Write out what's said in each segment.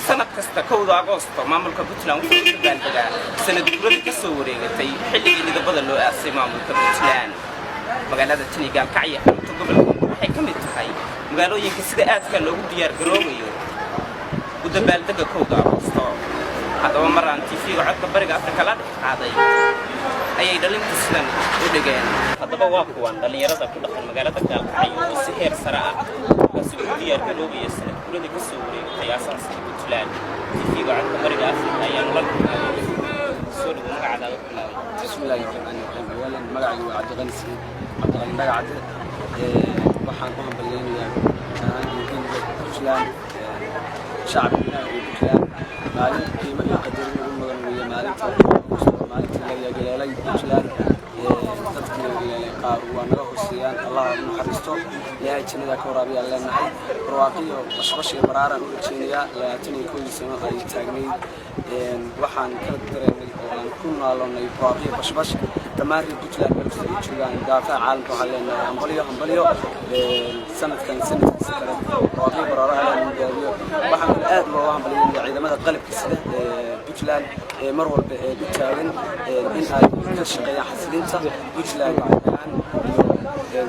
سنة كستا كودا أغسطس مملكة بوتلان وفي بلدها سنة دكتورة كسوري قتي حلي اللي قبض له أسي مملكة بوتلان مقالة تني قال كعية تقبل حكم التحي مقالوا ينكسر كان لو ديار قروميو وده بلدها كودا أغسطس هذا مرة أنت في وعد كبرك أفريقيا لا هذا أي دليل تسلم ودقين هذا بواقوان دليل يرد كل خل مقالة قال كعية وسهر سراء سعودية الجنوبية السنة كل ذيك السوري هي أساس بوتلان في وعد كبرك أفريقيا ينقل سوري ومقعد بسم الله الرحمن الرحيم أولا مقعد وعد غنسي عبد مقعد waxaan ku hambalyeynaa Puntland shacabka Puntland maalin qiimo iyo qadarin ugu mudan weeye maalinta la yagaleelay Puntland dadkii yagaleelay qaar waa naga hooseeyaan Allah ha naxariisto ilaahay jannada ka waraabiya leenahay barwaaqiyo bashbash iyo baraaran u jeeniya 21 sano ay taagnayd waxaan kala dareemay oo aan ku noolnay barwaaqiyo bashbash تمارين بوتلان مركز الجوان دافع عالم وحلنا همبليو سنة سنة واقعي برارها المجالية وحنا الآن والله همبليو إذا ماذا قلب كسر بوتلان مرور بتاعين إن كشقيا حسدين صح بوتلان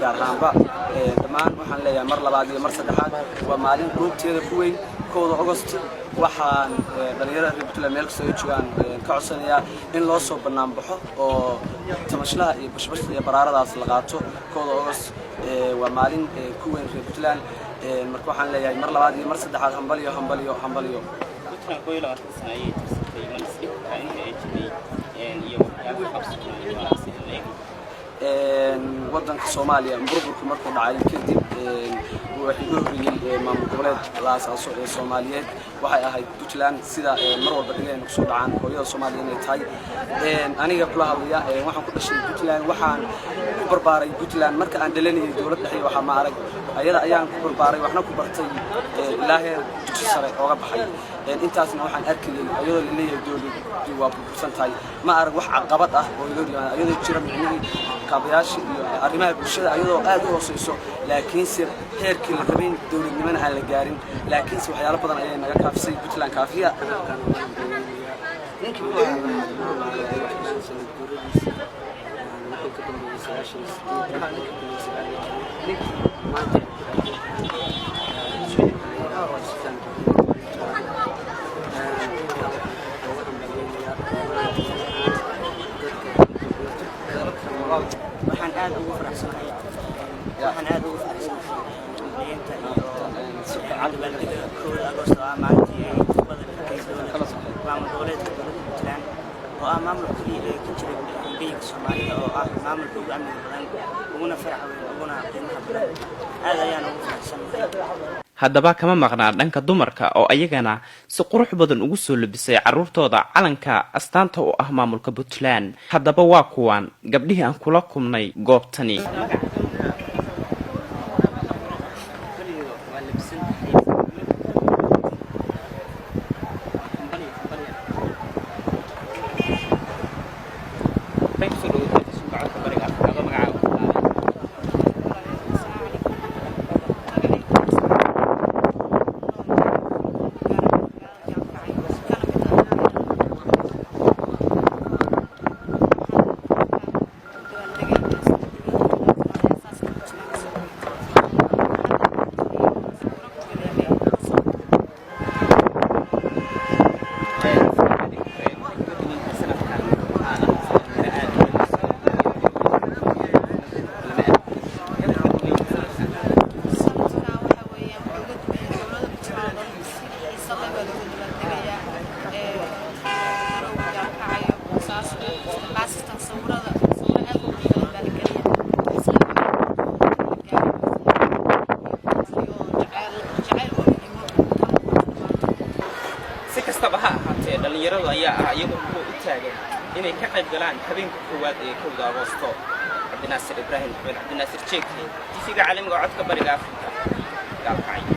قارهان بقى تمام وحنا ليا مرة بعد مرة صدحات ومالين جروب تيجي كوي كود أغسطس waxaan dhalinyarada Puntland meel kasta joogan ka codsanayaa in loo soo banaan baxo oo tamashlaha iyo bashbash iyo baraaradaas la qaato kooda August waa maalin ku weyn Puntland marka waxaan leeyahay mar labaad iyo mar saddexaad hambaliyo Puntland qoyla sanay qiimaysay iyo waddanka Soomaaliya burburku markuu dhacay kadib waxay u horreeyay maamul goboleed la aasaaso ee Soomaaliyeed waxay ahayd Puntland sida mar walba dhigeen ku soo dhacaan hooyada Soomaaliyeed inay tahay aniga kula hadlaya waxaan ku dhashay Puntland waxaan ku barbaaray Puntland marka aan dhalanayay dawladda dhexe waxa ma arag ayada ayaan ku barbaaray waxna ku bartay ilaahay dugsi sare ooga baxay intaasna waxaan arkayay ayadoo la leeyahay dawladdu waa burbursan tahay ma arag wax caqabad ah oo iga dhigay ayadoo jira micnihii kaabayaasha iyo arrimaha bulshada ayadoo aad u hooseyso laakiin si heerkii la rabay dawladnimada aan la gaarin laakiin si waxyaalo badan ayay naga kaafisay Puntland kaafiya waxaan aad ugu faraxsanahay كود أغسطس مالتي مامل دولة Puntland ومامل كلي كتير بيجي Soomaaliya ومامل كود عمل بدن وأنا فرح وأنا قيمة بدن هذا يعني فرحان haddaba kama maqnaa dhanka dumarka oo ayagana si qurux badan ugu soo labisay caruurtooda calanka astaanta u ah maamulka Puntland haddaba waa kuwan gabdhihii aan kula kulmay goobtani dhalinyaradu ayaa iyagu u taagan inay ka qayb galaan habeenka koowaad ee 1 Agoosto Cabdinaasir Ibraahim Cabdinaasir Jeeki TV-ga caalamiga codka bariga Afrika